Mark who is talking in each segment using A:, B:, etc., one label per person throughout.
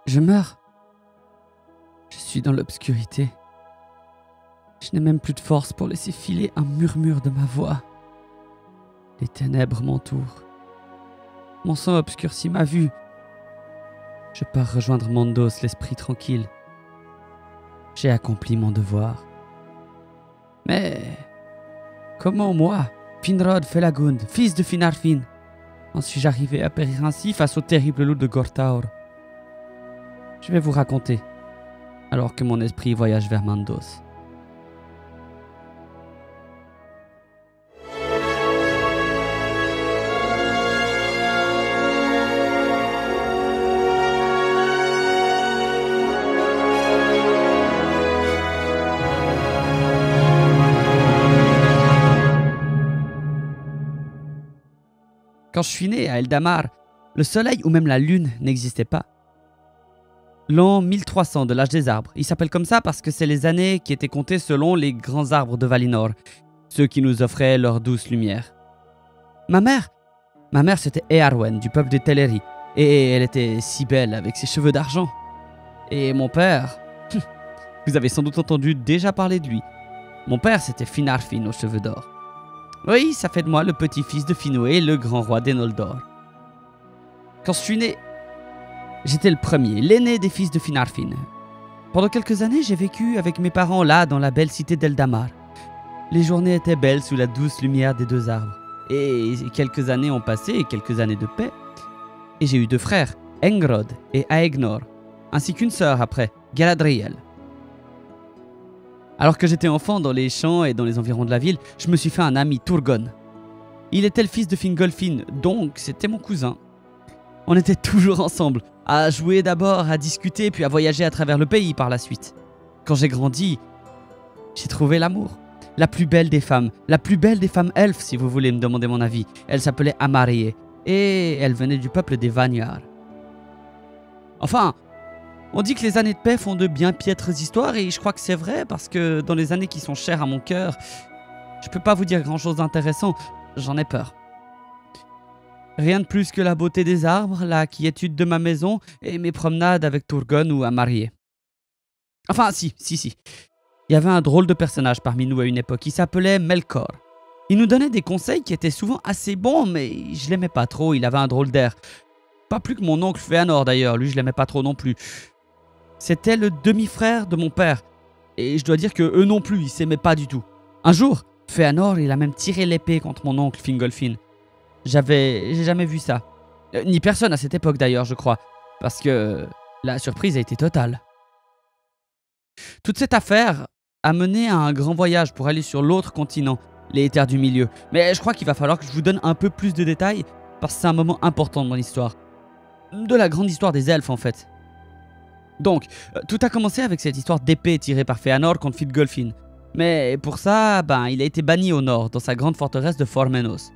A: Je meurs. Je suis dans l'obscurité. Je n'ai même plus de force pour laisser filer un murmure de ma voix. Les ténèbres m'entourent. Mon sang obscurcit ma vue. Je pars rejoindre Mandos, l'esprit tranquille. J'ai accompli mon devoir. Mais comment moi, Finrod Felagund, fils de Finarfin, en suis-je arrivé à périr ainsi face au terrible loup de Gortaur? Je vais vous raconter, alors que mon esprit voyage vers Mandos. Quand je suis né à Eldamar, le soleil ou même la lune n'existaient pas. L'an 1300 de l'âge des arbres, il s'appelle comme ça parce que c'est les années qui étaient comptées selon les grands arbres de Valinor, ceux qui nous offraient leur douce lumière. Ma mère c'était Earwen du peuple de Teleri, et elle était si belle avec ses cheveux d'argent. Et mon père, vous avez sans doute entendu déjà parler de lui. Mon père c'était Finarfin aux cheveux d'or. Oui, ça fait de moi le petit-fils de Finwë, le grand roi des Noldor. Quand je suis né, j'étais le premier, l'aîné des fils de Finarfin. Pendant quelques années, j'ai vécu avec mes parents là, dans la belle cité d'Eldamar. Les journées étaient belles sous la douce lumière des deux arbres. Et quelques années ont passé, et quelques années de paix. Et j'ai eu deux frères, Engrod et Aegnor, ainsi qu'une sœur après, Galadriel. Alors que j'étais enfant dans les champs et dans les environs de la ville, je me suis fait un ami, Turgon. Il était le fils de Fingolfin, donc c'était mon cousin. On était toujours ensemble, à jouer d'abord, à discuter, puis à voyager à travers le pays par la suite. Quand j'ai grandi, j'ai trouvé l'amour. La plus belle des femmes elfes si vous voulez me demander mon avis. Elle s'appelait Amarie, et elle venait du peuple des Vanyar. Enfin, on dit que les années de paix font de bien piètres histoires, et je crois que c'est vrai, parce que dans les années qui sont chères à mon cœur, je peux pas vous dire grand chose d'intéressant, j'en ai peur. Rien de plus que la beauté des arbres, la quiétude de ma maison, et mes promenades avec Turgon ou Amarie. Enfin, si. Il y avait un drôle de personnage parmi nous à une époque, il s'appelait Melkor. Il nous donnait des conseils qui étaient souvent assez bons, mais je l'aimais pas trop, il avait un drôle d'air. Pas plus que mon oncle Fëanor d'ailleurs, lui je l'aimais pas trop non plus. C'était le demi-frère de mon père, et je dois dire que eux non plus, ils s'aimaient pas du tout. Un jour, Fëanor, il a même tiré l'épée contre mon oncle Fingolfin. J'ai jamais vu ça. Ni personne à cette époque d'ailleurs, je crois, parce que la surprise a été totale. Toute cette affaire a mené à un grand voyage pour aller sur l'autre continent, les Terres du Milieu. Mais je crois qu'il va falloir que je vous donne un peu plus de détails, parce que c'est un moment important de mon histoire. De la grande histoire des elfes en fait. Donc, tout a commencé avec cette histoire d'épée tirée par Fëanor contre Fingolfin. Mais pour ça, il a été banni au nord, dans sa grande forteresse de Formenos.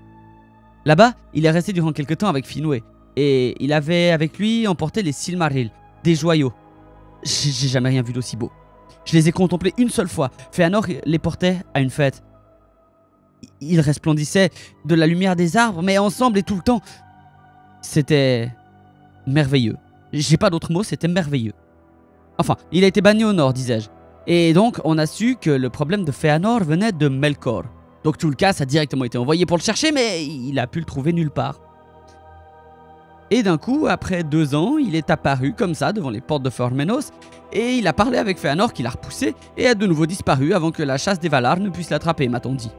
A: Là-bas, il est resté durant quelque temps avec Finwë, et il avait avec lui emporté les Silmarils, des joyaux. J'ai jamais rien vu d'aussi beau. Je les ai contemplés une seule fois. Fëanor les portait à une fête. Ils resplendissaient de la lumière des arbres, mais ensemble et tout le temps. C'était merveilleux. J'ai pas d'autre mot, c'était merveilleux. Enfin, il a été banni au nord, disais-je. Et donc, on a su que le problème de Fëanor venait de Melkor. Donc Tulkas a directement été envoyé pour le chercher, mais il a pu le trouver nulle part. Et d'un coup, après 2 ans, il est apparu comme ça devant les portes de Formenos, et il a parlé avec Fëanor qui l'a repoussé, et a de nouveau disparu avant que la chasse des Valar ne puisse l'attraper, m'a-t-on dit.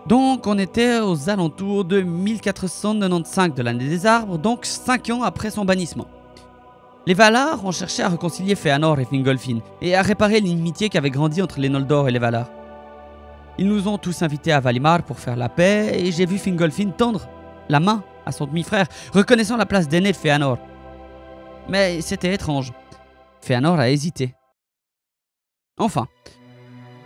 A: Donc on était aux alentours de 1495 de l'année des arbres, donc 5 ans après son bannissement. Les Valar ont cherché à réconcilier Fëanor et Fingolfin, et à réparer l'inimitié qui avait grandi entre les Noldor et les Valar. Ils nous ont tous invités à Valimar pour faire la paix, et j'ai vu Fingolfin tendre la main à son demi-frère, reconnaissant la place d'aîné de Fëanor. Mais c'était étrange. Fëanor a hésité. Enfin.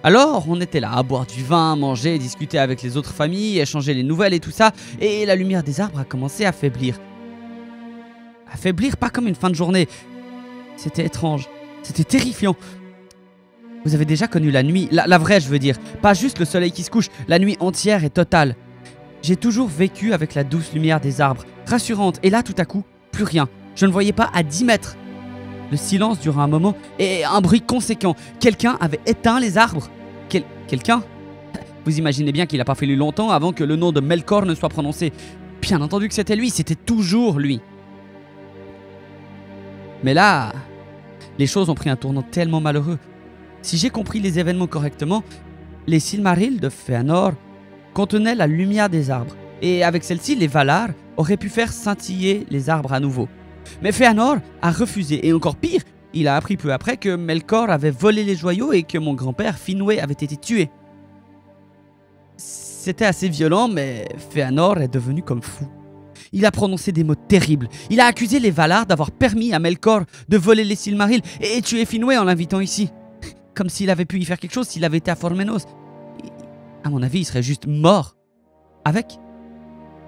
A: Alors, on était là à boire du vin, manger, discuter avec les autres familles, échanger les nouvelles et tout ça, et la lumière des arbres a commencé à faiblir. Affaiblir, pas comme une fin de journée. C'était étrange. C'était terrifiant. Vous avez déjà connu la nuit, la vraie je veux dire, pas juste le soleil qui se couche, la nuit entière et totale. J'ai toujours vécu avec la douce lumière des arbres, rassurante, et là tout à coup, plus rien. Je ne voyais pas à 10 mètres. Le silence dura un moment et un bruit conséquent. Quelqu'un avait éteint les arbres. Quelqu'un? Vous imaginez bien qu'il n'a pas fallu longtemps avant que le nom de Melkor ne soit prononcé. Bien entendu que c'était lui, c'était toujours lui. Mais là, les choses ont pris un tournant tellement malheureux. Si j'ai compris les événements correctement, les Silmarils de Fëanor contenaient la lumière des arbres. Et avec celle-ci, les Valar auraient pu faire scintiller les arbres à nouveau. Mais Fëanor a refusé, et encore pire, il a appris peu après que Melkor avait volé les joyaux et que mon grand-père Finwë avait été tué. C'était assez violent, mais Fëanor est devenu comme fou. Il a prononcé des mots terribles. Il a accusé les Valar d'avoir permis à Melkor de voler les Silmarils et tuer Finwë en l'invitant ici. Comme s'il avait pu y faire quelque chose s'il avait été à Formenos. À mon avis, il serait juste mort. Avec.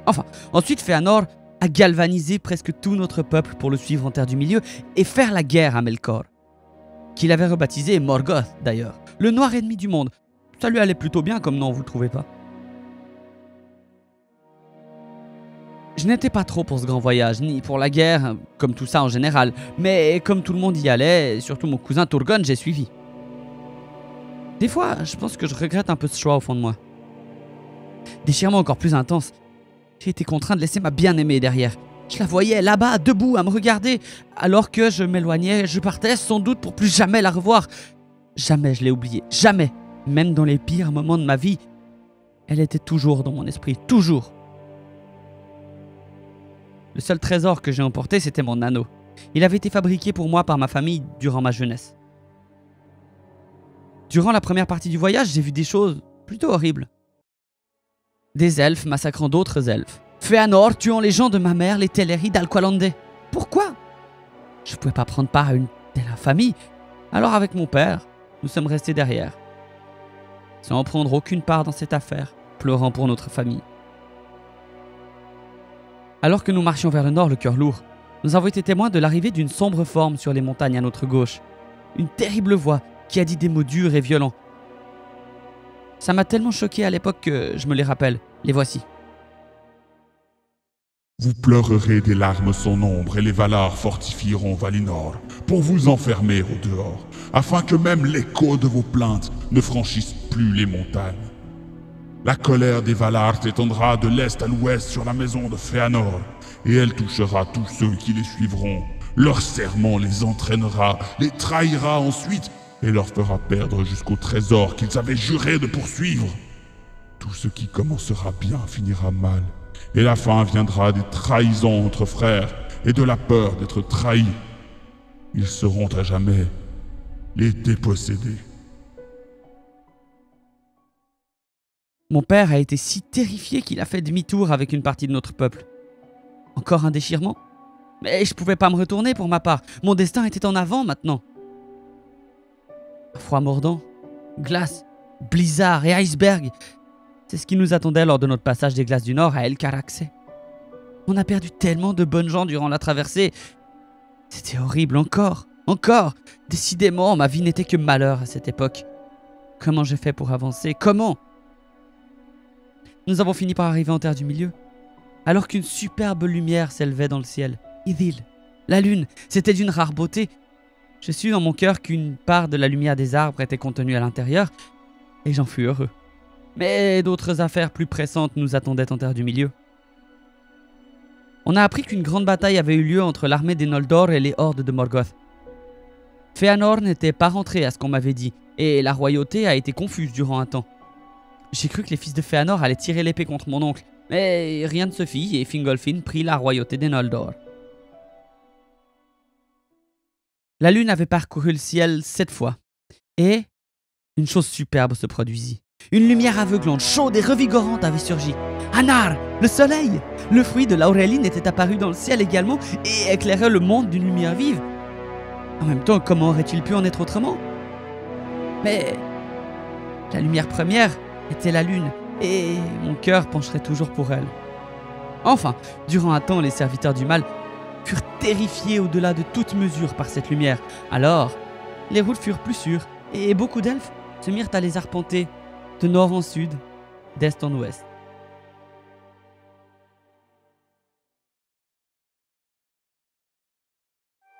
A: Enfin, ensuite Fëanor a galvanisé presque tout notre peuple pour le suivre en Terre du Milieu et faire la guerre à Melkor. Qu'il avait rebaptisé Morgoth d'ailleurs, le noir ennemi du monde. Ça lui allait plutôt bien comme nom, vous le trouvez pas? Je n'étais pas trop pour ce grand voyage, ni pour la guerre, comme tout ça en général, mais comme tout le monde y allait, surtout mon cousin Turgon, j'ai suivi. Des fois, je pense que je regrette un peu ce choix au fond de moi. Déchirement encore plus intense, j'ai été contraint de laisser ma bien-aimée derrière. Je la voyais là-bas, debout, à me regarder, alors que je m'éloignais, je partais sans doute pour plus jamais la revoir. Jamais je l'ai oubliée, jamais, même dans les pires moments de ma vie, elle était toujours dans mon esprit, toujours. Le seul trésor que j'ai emporté, c'était mon anneau. Il avait été fabriqué pour moi par ma famille durant ma jeunesse. Durant la première partie du voyage, j'ai vu des choses plutôt horribles. Des elfes massacrant d'autres elfes. Fëanor tuant les gens de ma mère, les Teleri d'Alqualande. Pourquoi? Je ne pouvais pas prendre part à une telle infamie. Alors avec mon père, nous sommes restés derrière. Sans prendre aucune part dans cette affaire, pleurant pour notre famille. Alors que nous marchions vers le nord, le cœur lourd, nous avons été témoins de l'arrivée d'une sombre forme sur les montagnes à notre gauche. Une terrible voix qui a dit des mots durs et violents. Ça m'a tellement choqué à l'époque que je me les rappelle. Les voici.
B: Vous pleurerez des larmes sans nombre et les Valar fortifieront Valinor pour vous enfermer au dehors, afin que même l'écho de vos plaintes ne franchisse plus les montagnes. La colère des Valar s'étendra de l'est à l'ouest sur la maison de Fëanor, et elle touchera tous ceux qui les suivront. Leur serment les entraînera, les trahira ensuite, et leur fera perdre jusqu'au trésor qu'ils avaient juré de poursuivre. Tout ce qui commencera bien finira mal, et la fin viendra des trahisons entre frères et de la peur d'être trahis. Ils seront à jamais les dépossédés.
A: Mon père a été si terrifié qu'il a fait demi-tour avec une partie de notre peuple. Encore un déchirement? Mais je pouvais pas me retourner pour ma part. Mon destin était en avant maintenant. Froid mordant, glace, blizzard et iceberg. C'est ce qui nous attendait lors de notre passage des glaces du Nord à El Caraxë. On a perdu tellement de bonnes gens durant la traversée. C'était horrible encore. Décidément, ma vie n'était que malheur à cette époque. Comment j'ai fait pour avancer? Comment? Nous avons fini par arriver en Terre du Milieu, alors qu'une superbe lumière s'élevait dans le ciel. Ithil, la lune, c'était d'une rare beauté. Je sus dans mon cœur qu'une part de la lumière des arbres était contenue à l'intérieur, et j'en fus heureux. Mais d'autres affaires plus pressantes nous attendaient en Terre du Milieu. On a appris qu'une grande bataille avait eu lieu entre l'armée des Noldor et les hordes de Morgoth. Fëanor n'était pas rentré à ce qu'on m'avait dit, et la royauté a été confuse durant un temps. J'ai cru que les fils de Fëanor allaient tirer l'épée contre mon oncle, mais rien ne se fit et Fingolfin prit la royauté des Noldor. La lune avait parcouru le ciel 7 fois, et une chose superbe se produisit. Une lumière aveuglante, chaude et revigorante avait surgi. Anar, le soleil! Le fruit de l'Auréline était apparu dans le ciel également et éclairait le monde d'une lumière vive. En même temps, comment aurait-il pu en être autrement? Mais la lumière première était la lune, et mon cœur pencherait toujours pour elle. Enfin, durant un temps, les serviteurs du mal furent terrifiés au-delà de toute mesure par cette lumière. Alors, les routes furent plus sûres, et beaucoup d'elfes se mirent à les arpenter, de nord en sud, d'est en ouest.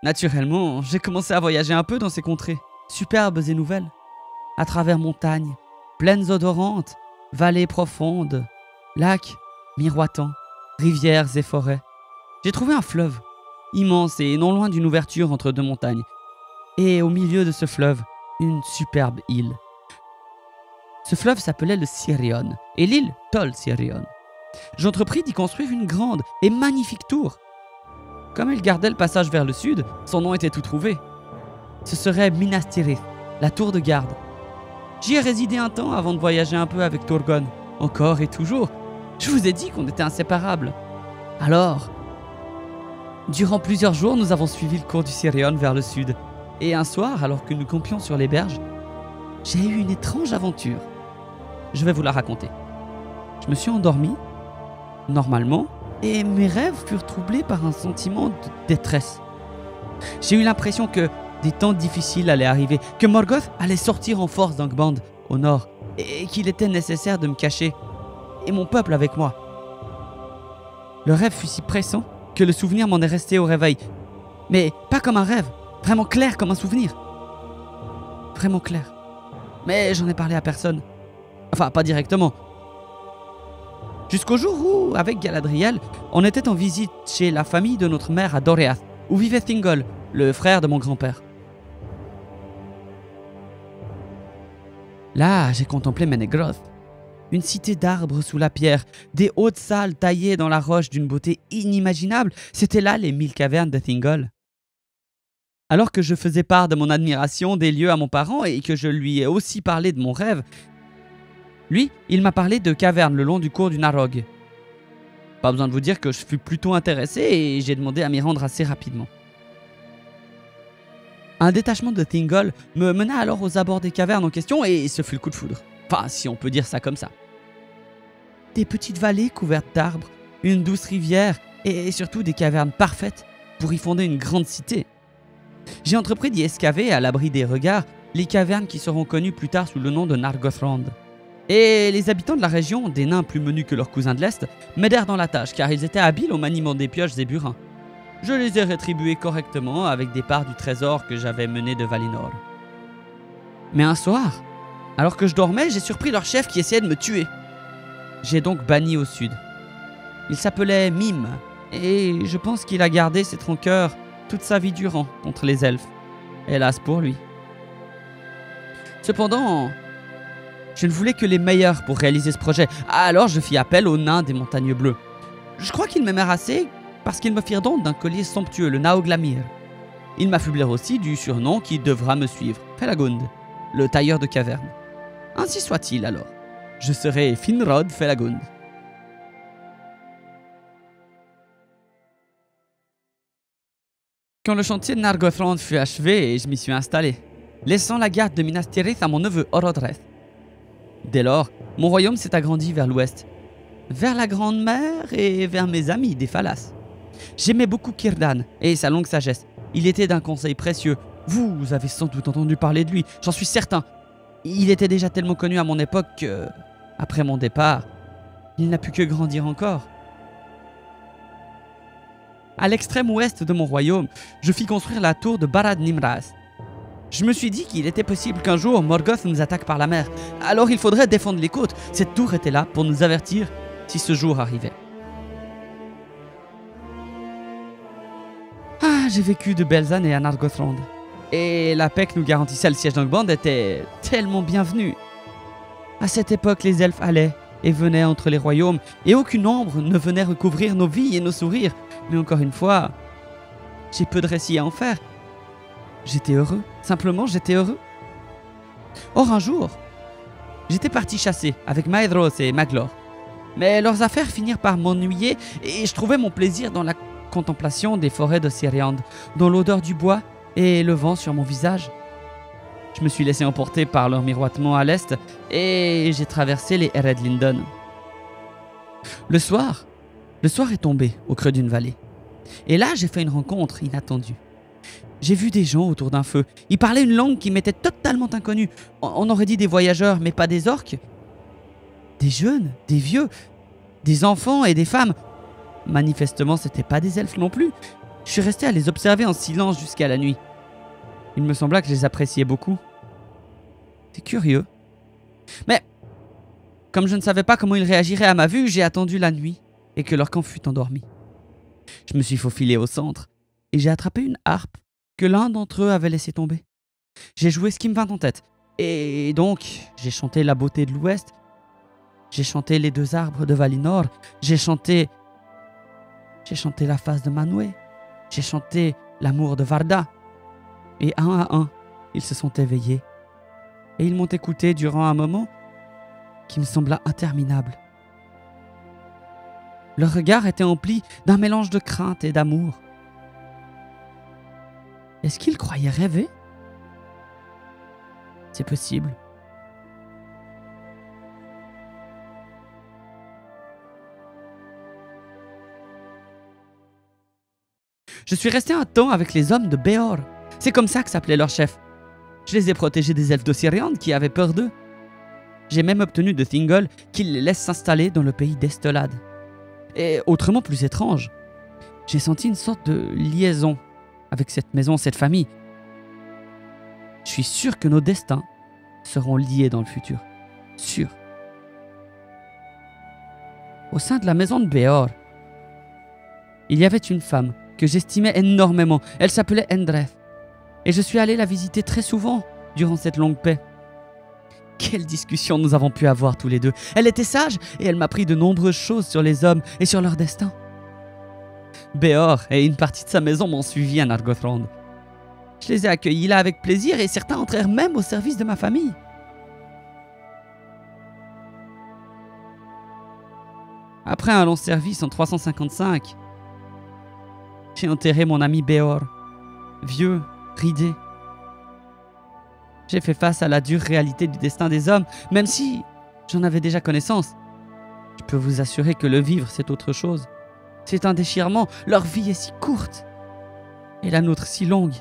A: Naturellement, j'ai commencé à voyager un peu dans ces contrées, superbes et nouvelles, à travers montagnes, plaines odorantes, vallées profondes, lacs miroitants, rivières et forêts. J'ai trouvé un fleuve, immense et non loin d'une ouverture entre deux montagnes, et au milieu de ce fleuve, une superbe île. Ce fleuve s'appelait le Sirion, et l'île Tol Sirion. J'entrepris d'y construire une grande et magnifique tour. Comme elle gardait le passage vers le sud, son nom était tout trouvé. Ce serait Minas Tirith, la tour de garde. J'y ai résidé un temps avant de voyager un peu avec Turgon. Encore et toujours. Je vous ai dit qu'on était inséparables. Alors, durant plusieurs jours, nous avons suivi le cours du Sirion vers le sud. Et un soir, alors que nous campions sur les berges, j'ai eu une étrange aventure. Je vais vous la raconter. Je me suis endormi, normalement, et mes rêves furent troublés par un sentiment de détresse. J'ai eu l'impression que des temps difficiles allaient arriver, que Morgoth allait sortir en force d'Angband, au nord, et qu'il était nécessaire de me cacher, et mon peuple avec moi. Le rêve fut si pressant que le souvenir m'en est resté au réveil. Mais pas comme un rêve, vraiment clair comme un souvenir. Vraiment clair. Mais j'en ai parlé à personne. Enfin, pas directement. Jusqu'au jour où, avec Galadriel, on était en visite chez la famille de notre mère à Doriath, où vivait Thingol, le frère de mon grand-père. Là, j'ai contemplé Menegroth, une cité d'arbres sous la pierre, des hautes salles taillées dans la roche d'une beauté inimaginable. C'était là les 1000 cavernes de Thingol. Alors que je faisais part de mon admiration des lieux à mon parent et que je lui ai aussi parlé de mon rêve, lui, il m'a parlé de cavernes le long du cours du Narog. Pas besoin de vous dire que je fus plutôt intéressé et j'ai demandé à m'y rendre assez rapidement. Un détachement de Thingol me mena alors aux abords des cavernes en question et ce fut le coup de foudre. Enfin, si on peut dire ça comme ça. Des petites vallées couvertes d'arbres, une douce rivière et surtout des cavernes parfaites pour y fonder une grande cité. J'ai entrepris d'y excaver à l'abri des regards les cavernes qui seront connues plus tard sous le nom de Nargothrond. Et les habitants de la région, des nains plus menus que leurs cousins de l'Est, m'aidèrent dans la tâche car ils étaient habiles au maniement des pioches et burins. Je les ai rétribués correctement avec des parts du trésor que j'avais mené de Valinor. Mais un soir, alors que je dormais, j'ai surpris leur chef qui essayait de me tuer. J'ai donc banni au sud. Il s'appelait Mime, et je pense qu'il a gardé cette rancœur toute sa vie durant contre les elfes. Hélas pour lui. Cependant, je ne voulais que les meilleurs pour réaliser ce projet, alors je fis appel aux nains des montagnes bleues. Je crois qu'ils m'aimèrent assez parce qu'ils me firent don d'un collier somptueux, le Naoglamir. Ils m'affublèrent aussi du surnom qui devra me suivre, Felagund, le tailleur de cavernes. Ainsi soit-il alors. Je serai Finrod Felagund. Quand le chantier de Nargothrond fut achevé, je m'y suis installé, laissant la garde de Minas Tirith à mon neveu Orodreth. Dès lors, mon royaume s'est agrandi vers l'ouest, vers la Grande Mer et vers mes amis des Falas. J'aimais beaucoup Círdan et sa longue sagesse. Il était d'un conseil précieux. Vous avez sans doute entendu parler de lui, j'en suis certain. Il était déjà tellement connu à mon époque que, après mon départ, il n'a pu que grandir encore. À l'extrême ouest de mon royaume, je fis construire la tour de Barad Nimraz. Je me suis dit qu'il était possible qu'un jour Morgoth nous attaque par la mer. Alors il faudrait défendre les côtes. Cette tour était là pour nous avertir si ce jour arrivait. Ah, j'ai vécu de belles années à Nargothrond. Et la paix que nous garantissait le siège d'Angband était tellement bienvenue. À cette époque, les elfes allaient et venaient entre les royaumes, et aucune ombre ne venait recouvrir nos vies et nos sourires. Mais encore une fois, j'ai peu de récits à en faire. J'étais heureux, simplement j'étais heureux. Or un jour, j'étais parti chasser avec Maedhros et Maglor. Mais leurs affaires finirent par m'ennuyer et je trouvais mon plaisir dans la contemplation des forêts de Siriand, dans l'odeur du bois et le vent sur mon visage. Je me suis laissé emporter par leur miroitement à l'est et j'ai traversé les Eredlindon. Le soir est tombé au creux d'une vallée. Et là, j'ai fait une rencontre inattendue. J'ai vu des gens autour d'un feu. Ils parlaient une langue qui m'était totalement inconnue. On aurait dit des voyageurs, mais pas des orques. Des jeunes, des vieux, des enfants et des femmes. Manifestement, c'était pas des elfes non plus. Je suis resté à les observer en silence jusqu'à la nuit. Il me sembla que je les appréciais beaucoup. C'est curieux. Mais, comme je ne savais pas comment ils réagiraient à ma vue, j'ai attendu la nuit et que leur camp fût endormi. Je me suis faufilé au centre et j'ai attrapé une harpe que l'un d'entre eux avait laissé tomber. J'ai joué ce qui me vint en tête. Et donc, j'ai chanté la beauté de l'Ouest. J'ai chanté les 2 arbres de Valinor. J'ai chanté la face de Manwë. J'ai chanté l'amour de Varda. Et un à un, ils se sont éveillés. Et ils m'ont écouté durant un moment qui me sembla interminable. Leur regard était empli d'un mélange de crainte et d'amour. Est-ce qu'ils croyaient rêver? C'est possible. Je suis resté un temps avec les hommes de Béor. C'est comme ça que s'appelait leur chef. Je les ai protégés des elfes d'Ossiriande qui avaient peur d'eux. J'ai même obtenu de Thingol qu'ils les laissent s'installer dans le pays d'Estolad. Et autrement plus étrange, j'ai senti une sorte de liaison avec cette maison, cette famille. Je suis sûr que nos destins seront liés dans le futur. Sûr. Au sein de la maison de Béor, il y avait une femme que j'estimais énormément. Elle s'appelait Endreth. Et je suis allé la visiter très souvent durant cette longue paix. Quelle discussion nous avons pu avoir tous les deux. Elle était sage et elle m'a appris de nombreuses choses sur les hommes et sur leur destin. Béor et une partie de sa maison m'ont suivi à Nargothrond. Je les ai accueillis là avec plaisir et certains entrèrent même au service de ma famille. Après un long service en 355, j'ai enterré mon ami Béor, vieux, ridé. J'ai fait face à la dure réalité du destin des hommes, même si j'en avais déjà connaissance. Je peux vous assurer que le vivre, c'est autre chose. C'est un déchirement, leur vie est si courte, et la nôtre si longue.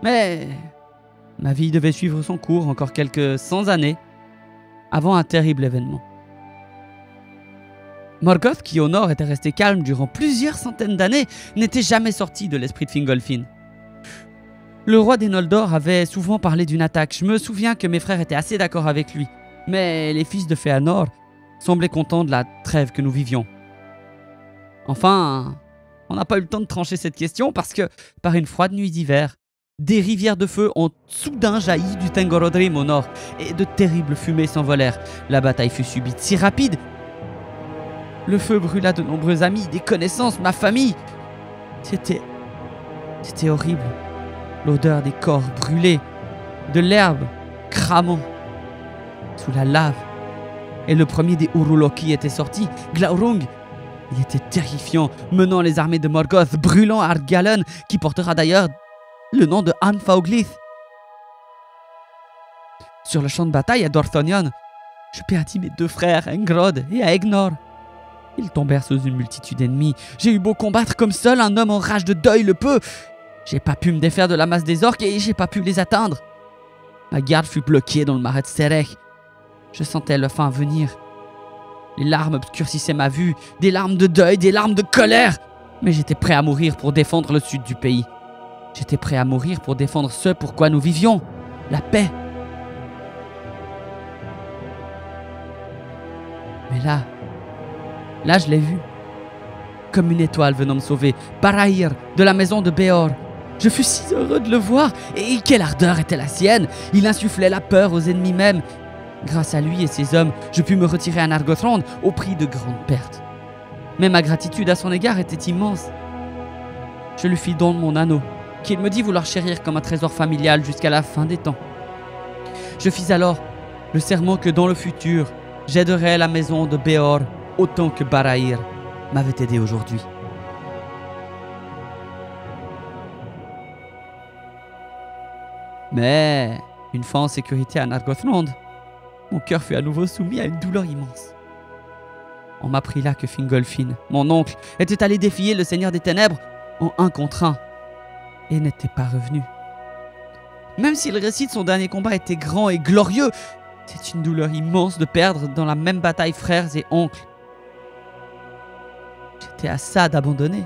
A: Mais ma vie devait suivre son cours encore quelques 100 années, avant un terrible événement. Morgoth, qui au nord était resté calme durant plusieurs centaines d'années, n'était jamais sorti de l'esprit de Fingolfin. Le roi des Noldor avait souvent parlé d'une attaque. Je me souviens que mes frères étaient assez d'accord avec lui. Mais les fils de Fëanor semblaient contents de la trêve que nous vivions. Enfin, on n'a pas eu le temps de trancher cette question parce que, par une froide nuit d'hiver, des rivières de feu ont soudain jailli du Tengorothrim au nord et de terribles fumées s'envolèrent. La bataille fut subite, si rapide. Le feu brûla de nombreux amis, des connaissances, ma famille. C'était horrible. L'odeur des corps brûlés, de l'herbe cramant sous la lave. Et le premier des Uruk-hai était sorti, Glaurung. Il était terrifiant, menant les armées de Morgoth, brûlant Ardgallen, qui portera d'ailleurs le nom de Anfaoglith. Sur le champ de bataille à Dorthonion, je perdis mes 2 frères, Engrod et Aegnor. Ils tombèrent sous une multitude ennemie. J'ai eu beau combattre comme seul un homme en rage de deuil le peut. J'ai pas pu me défaire de la masse des orques et j'ai pas pu les atteindre. Ma garde fut bloquée dans le marais de Serech. Je sentais la fin venir. Les larmes obscurcissaient ma vue, des larmes de deuil, des larmes de colère. Mais j'étais prêt à mourir pour défendre le sud du pays. J'étais prêt à mourir pour défendre ce pour quoi nous vivions, la paix. Mais là je l'ai vu. Comme une étoile venant me sauver, Barahir, de la maison de Béor. Je fus si heureux de le voir, et quelle ardeur était la sienne. Il insufflait la peur aux ennemis même. Grâce à lui et ses hommes, je pus me retirer à Nargothrond au prix de grandes pertes. Mais ma gratitude à son égard était immense. Je lui fis don de mon anneau, qu'il me dit vouloir chérir comme un trésor familial jusqu'à la fin des temps. Je fis alors le serment que dans le futur, j'aiderai la maison de Béor autant que Barahir m'avait aidé aujourd'hui. Mais, une fois en sécurité à Nargothrond, mon cœur fut à nouveau soumis à une douleur immense. On m'apprit là que Fingolfin, mon oncle, était allé défier le Seigneur des Ténèbres en 1 contre 1 et n'était pas revenu. Même si le récit de son dernier combat était grand et glorieux, c'est une douleur immense de perdre dans la même bataille frères et oncles. J'étais à ça d'abandonner.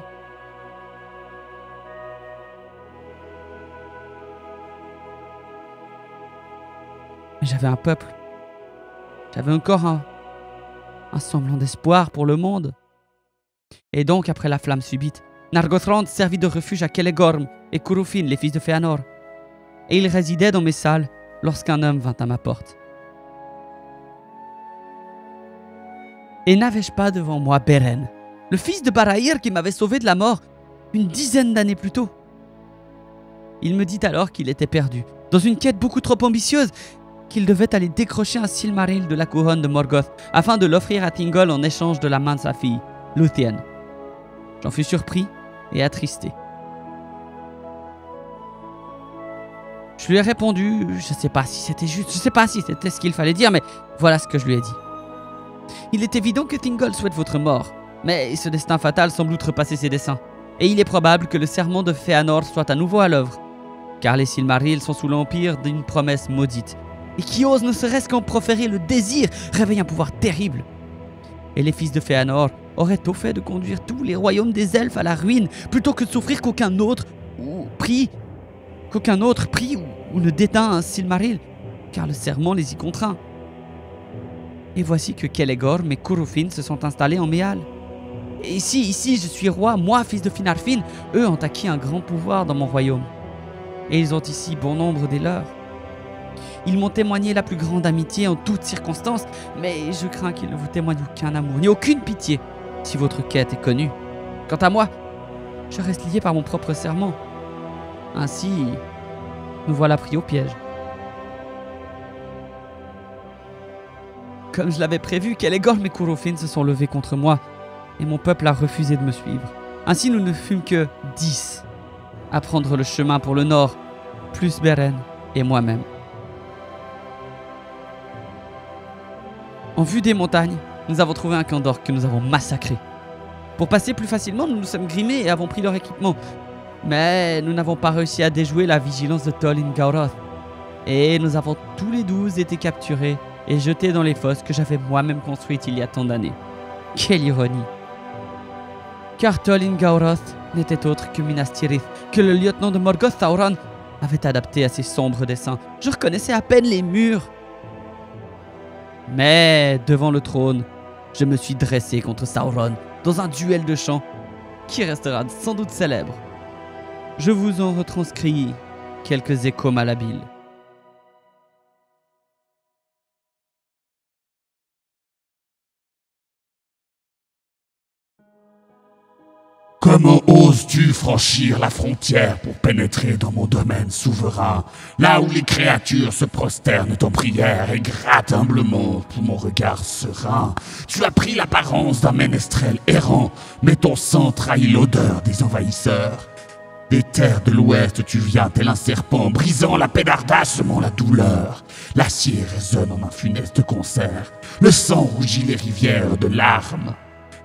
A: Mais j'avais un peuple. J'avais encore un semblant d'espoir pour le monde. Et donc, après la flamme subite, Nargothrond servit de refuge à Celegorm et Curufin, les fils de Fëanor. Et ils résidaient dans mes salles lorsqu'un homme vint à ma porte. Et n'avais-je pas devant moi Beren, le fils de Barahir qui m'avait sauvé de la mort une dizaine d'années plus tôt? Il me dit alors qu'il était perdu, dans une quête beaucoup trop ambitieuse, qu'il devait aller décrocher un Silmaril de la couronne de Morgoth afin de l'offrir à Thingol en échange de la main de sa fille, Luthien. J'en fus surpris et attristé. Je lui ai répondu, je ne sais pas si c'était juste, je ne sais pas si c'était ce qu'il fallait dire, mais voilà ce que je lui ai dit. Il est évident que Thingol souhaite votre mort, mais ce destin fatal semble outrepasser ses desseins, et il est probable que le serment de Fëanor soit à nouveau à l'œuvre, car les Silmarils sont sous l'empire d'une promesse maudite, et qui ose ne serait-ce qu'en proférer le désir réveille un pouvoir terrible. Et les fils de Fëanor auraient au fait de conduire tous les royaumes des elfes à la ruine, plutôt que de souffrir qu'aucun autre prie ou ne déteint un Silmaril, car le serment les y contraint. Et voici que Celegorm et Curufin se sont installés en Méal. Et ici, je suis roi, moi, fils de Finarfin, eux ont acquis un grand pouvoir dans mon royaume. Et ils ont ici bon nombre des leurs. Ils m'ont témoigné la plus grande amitié en toutes circonstances, mais je crains qu'ils ne vous témoignent aucun amour, ni aucune pitié, si votre quête est connue. Quant à moi, je reste lié par mon propre serment. Ainsi, nous voilà pris au piège. Comme je l'avais prévu, Celegorm et Curufin se sont levés contre moi, et mon peuple a refusé de me suivre. Ainsi, nous ne fûmes que 10 à prendre le chemin pour le nord, plus Beren et moi-même. En vue des montagnes, nous avons trouvé un camp d'orques que nous avons massacré. Pour passer plus facilement, nous nous sommes grimés et avons pris leur équipement. Mais nous n'avons pas réussi à déjouer la vigilance de Tol Ingauroth. Et nous avons tous les 12 été capturés et jetés dans les fosses que j'avais moi-même construites il y a tant d'années. Quelle ironie! Car Tol Ingauroth n'était autre que Minas Tirith, que le lieutenant de Morgoth Sauron avait adapté à ses sombres desseins. Je reconnaissais à peine les murs. Mais devant le trône, je me suis dressé contre Sauron dans un duel de chants qui restera sans doute célèbre. Je vous en retranscris quelques échos malhabiles.
B: Comment oses-tu franchir la frontière pour pénétrer dans mon domaine souverain, là où les créatures se prosternent en prière et grattent humblement pour mon regard serein? Tu as pris l'apparence d'un ménestrel errant, mais ton sang trahit l'odeur des envahisseurs. Des terres de l'Ouest, tu viens tel un serpent, brisant la paix d'Arda, semant la douleur. L'acier résonne en un funeste concert, le sang rougit les rivières de larmes.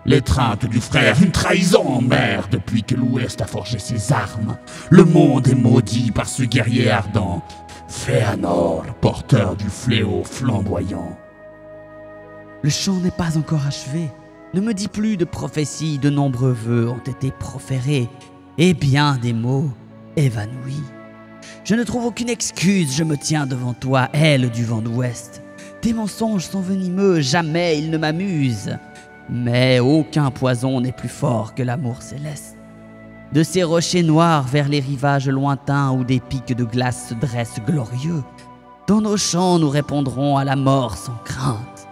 B: L'étreinte du frère, une trahison en mer, depuis que l'Ouest a forgé ses armes. Le monde est maudit par ce guerrier ardent, Fëanor, porteur du fléau flamboyant.
A: Le chant n'est pas encore achevé. Ne me dis plus de prophéties, de nombreux vœux ont été proférés, et bien des mots évanouis. Je ne trouve aucune excuse, je me tiens devant toi, aile du vent d'Ouest. Tes mensonges sont venimeux, jamais ils ne m'amusent. Mais aucun poison n'est plus fort que l'amour céleste. De ces rochers noirs vers les rivages lointains où des pics de glace se dressent glorieux, dans nos champs nous répondrons à la mort sans crainte.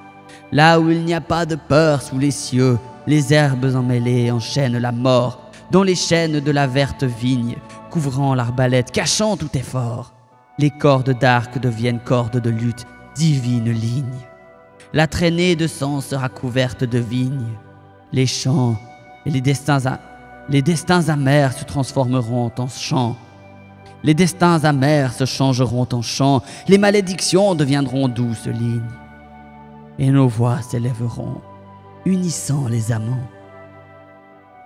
A: Là où il n'y a pas de peur sous les cieux, les herbes emmêlées enchaînent la mort, dans les chaînes de la verte vigne, couvrant l'arbalète, cachant tout effort. Les cordes d'arc deviennent cordes de lutte, divine ligne. La traînée de sang sera couverte de vignes. Les champs et les destins amers se transformeront en chants. Les destins amers se changeront en chants. Les malédictions deviendront douces lignes. Et nos voix s'élèveront, unissant les amants.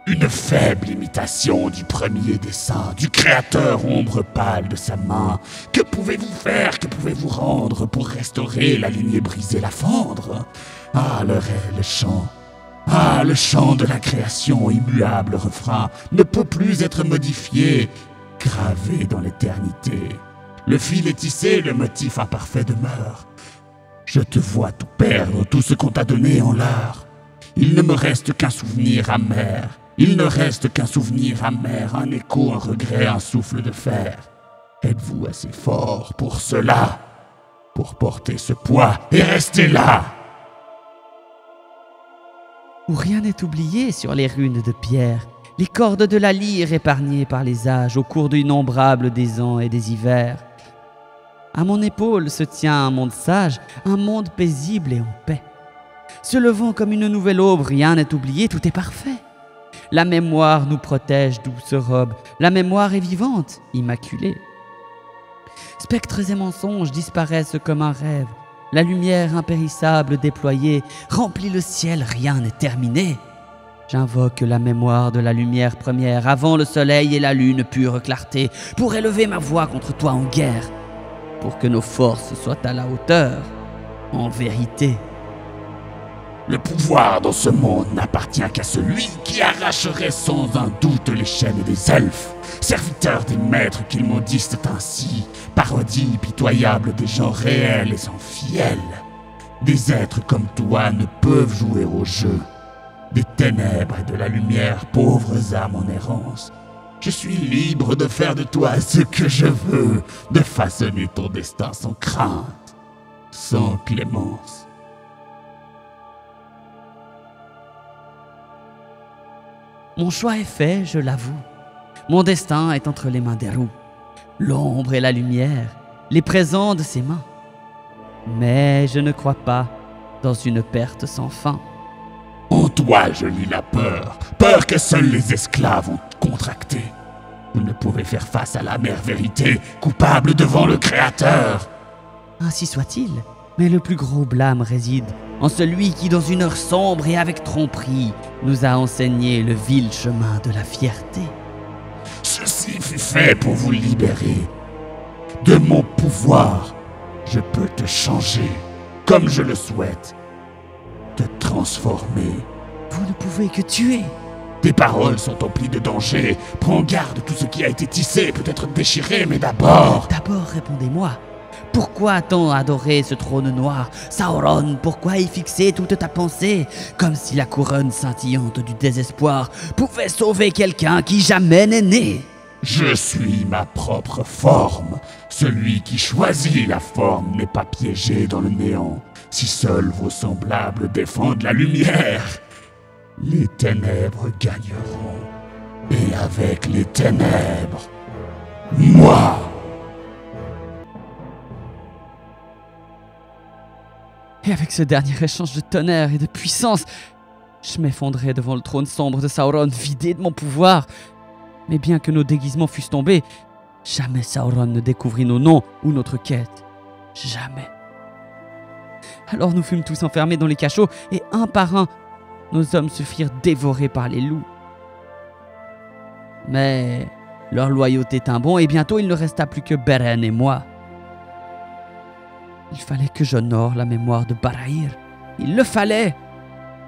B: Une faible imitation du premier dessein, du créateur ombre pâle de sa main. Que pouvez-vous faire, que pouvez-vous rendre pour restaurer la lignée brisée, la fendre? Ah, l'heure est le chant, Ah, le chant de la création, immuable refrain, ne peut plus être modifié, gravé dans l'éternité. Le fil est tissé, le motif imparfait demeure. Je te vois tout perdre, tout ce qu'on t'a donné en l'art. Il ne me reste qu'un souvenir amer. Il ne reste qu'un souvenir amer, un écho, un regret, un souffle de fer. Êtes-vous assez fort pour cela? Pour porter ce poids et rester là?
A: Où rien n'est oublié sur les runes de pierre, les cordes de la lyre épargnées par les âges au cours d'innombrables des ans et des hivers. À mon épaule se tient un monde sage, un monde paisible et en paix. Se levant comme une nouvelle aube, rien n'est oublié, tout est parfait. La mémoire nous protège, douce robe, la mémoire est vivante, immaculée. Spectres et mensonges disparaissent comme un rêve. La lumière impérissable déployée remplit le ciel, rien n'est terminé. J'invoque la mémoire de la lumière première, avant le soleil et la lune pure clarté, pour élever ma voix contre toi en guerre, pour que nos forces soient à la hauteur, en vérité.
B: Le pouvoir dans ce monde n'appartient qu'à celui qui arracherait sans un doute les chaînes des elfes, serviteurs des maîtres qu'ils maudissent ainsi, parodie pitoyable des gens réels et sans fiel. Des êtres comme toi ne peuvent jouer au jeu. Des ténèbres et de la lumière, pauvres âmes en errance. Je suis libre de faire de toi ce que je veux, de façonner ton destin sans crainte, sans clémence.
A: Mon choix est fait, je l'avoue. Mon destin est entre les mains des roues. L'ombre et la lumière, les présents de ses mains. Mais je ne crois pas dans une perte sans fin.
B: En toi, je lis la peur, peur que seuls les esclaves ont contractée. Vous ne pouvez faire face à l'amère vérité, coupable devant le Créateur.
A: Ainsi soit-il, mais le plus gros blâme réside en celui qui, dans une heure sombre et avec tromperie, nous a enseigné le vil chemin de la fierté.
B: Ceci fut fait pour vous libérer. De mon pouvoir, je peux te changer, comme je le souhaite, te transformer.
A: Vous ne pouvez que tuer.
B: Tes paroles sont emplies de danger. Prends garde, tout ce qui a été tissé peut être déchiré, mais d'abord...
A: D'abord, répondez-moi. Pourquoi tant adorer ce trône noir? Sauron, pourquoi y fixer toute ta pensée? Comme si la couronne scintillante du désespoir pouvait sauver quelqu'un qui jamais n'est né.
B: Je suis ma propre forme. Celui qui choisit la forme n'est pas piégé dans le néant. Si seuls vos semblables défendent la lumière, les ténèbres gagneront. Et avec les ténèbres, moi.
A: Et avec ce dernier échange de tonnerre et de puissance, je m'effondrais devant le trône sombre de Sauron, vidé de mon pouvoir. Mais bien que nos déguisements fussent tombés, jamais Sauron ne découvrit nos noms ou notre quête. Jamais. Alors nous fûmes tous enfermés dans les cachots, et un par un, nos hommes se firent dévorer par les loups. Mais leur loyauté tint bon, et bientôt il ne resta plus que Beren et moi. Il fallait que j'honore la mémoire de Barahir. Il le fallait.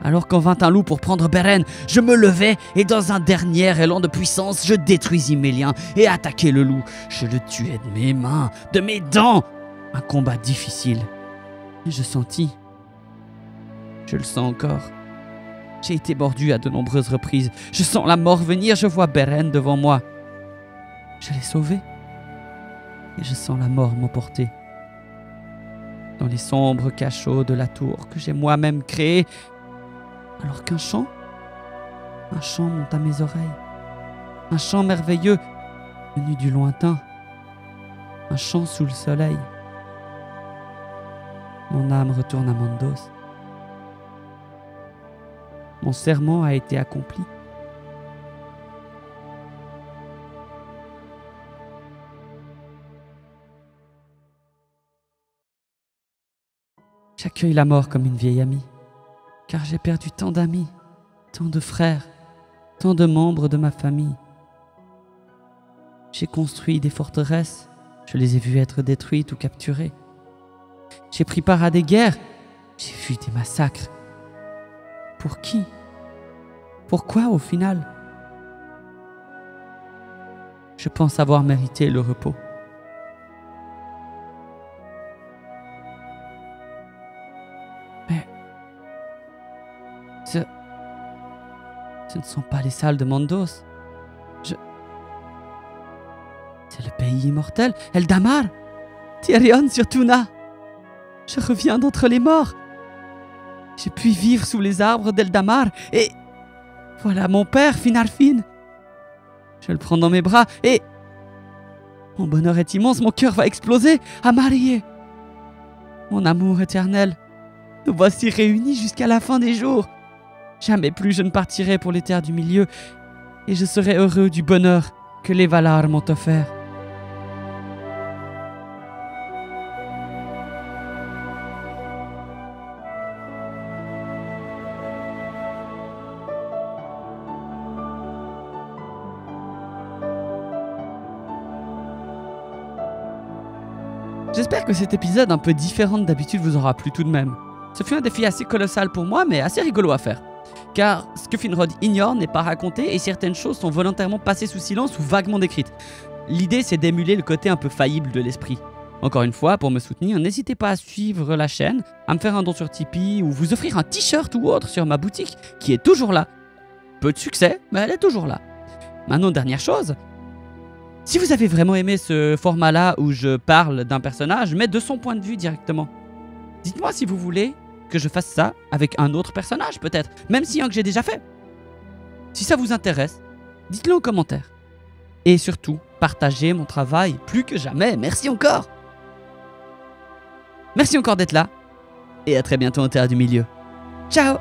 A: Alors qu'en vint un loup pour prendre Beren, je me levai et dans un dernier élan de puissance, je détruisis mes liens et attaquai le loup. Je le tuai de mes mains, de mes dents. Un combat difficile. Et je sentis. Je le sens encore. J'ai été mordu à de nombreuses reprises. Je sens la mort venir, je vois Beren devant moi. Je l'ai sauvé. Et je sens la mort m'emporter. Dans les sombres cachots de la tour que j'ai moi-même créée, alors qu'un chant monte à mes oreilles. Un chant merveilleux, venu du lointain. Un chant sous le soleil. Mon âme retourne à Mandos. Mon serment a été accompli. J'accueille la mort comme une vieille amie, car j'ai perdu tant d'amis, tant de frères, tant de membres de ma famille. J'ai construit des forteresses, je les ai vues être détruites ou capturées. J'ai pris part à des guerres, j'ai vu des massacres. Pour qui? Pourquoi au final? Je pense avoir mérité le repos. Mais ce ne sont pas les salles de Mandos. C'est le pays immortel, Eldamar, Tyrion sur Tuna. Je reviens d'entre les morts. J'ai pu vivre sous les arbres d'Eldamar et voilà mon père, Finarfin. Je le prends dans mes bras et mon bonheur est immense, mon cœur va exploser. Amarie, mon amour éternel, nous voici réunis jusqu'à la fin des jours. Jamais plus je ne partirai pour les terres du milieu et je serai heureux du bonheur que les Valar m'ont offert. J'espère que cet épisode un peu différent d'habitude vous aura plu tout de même. Ce fut un défi assez colossal pour moi, mais assez rigolo à faire. Car ce que Finrod ignore n'est pas raconté et certaines choses sont volontairement passées sous silence ou vaguement décrites. L'idée c'est d'émuler le côté un peu faillible de l'esprit. Encore une fois, pour me soutenir, n'hésitez pas à suivre la chaîne, à me faire un don sur Tipeee ou vous offrir un t-shirt ou autre sur ma boutique qui est toujours là. Peu de succès, mais elle est toujours là. Maintenant, dernière chose. Si vous avez vraiment aimé ce format-là où je parle d'un personnage, mais de son point de vue directement, dites-moi si vous voulez que je fasse ça avec un autre personnage peut-être, même si un que j'ai déjà fait. Si ça vous intéresse, dites-le en commentaire. Et surtout, partagez mon travail plus que jamais. Merci encore. Merci encore d'être là. Et à très bientôt en Terre du Milieu. Ciao.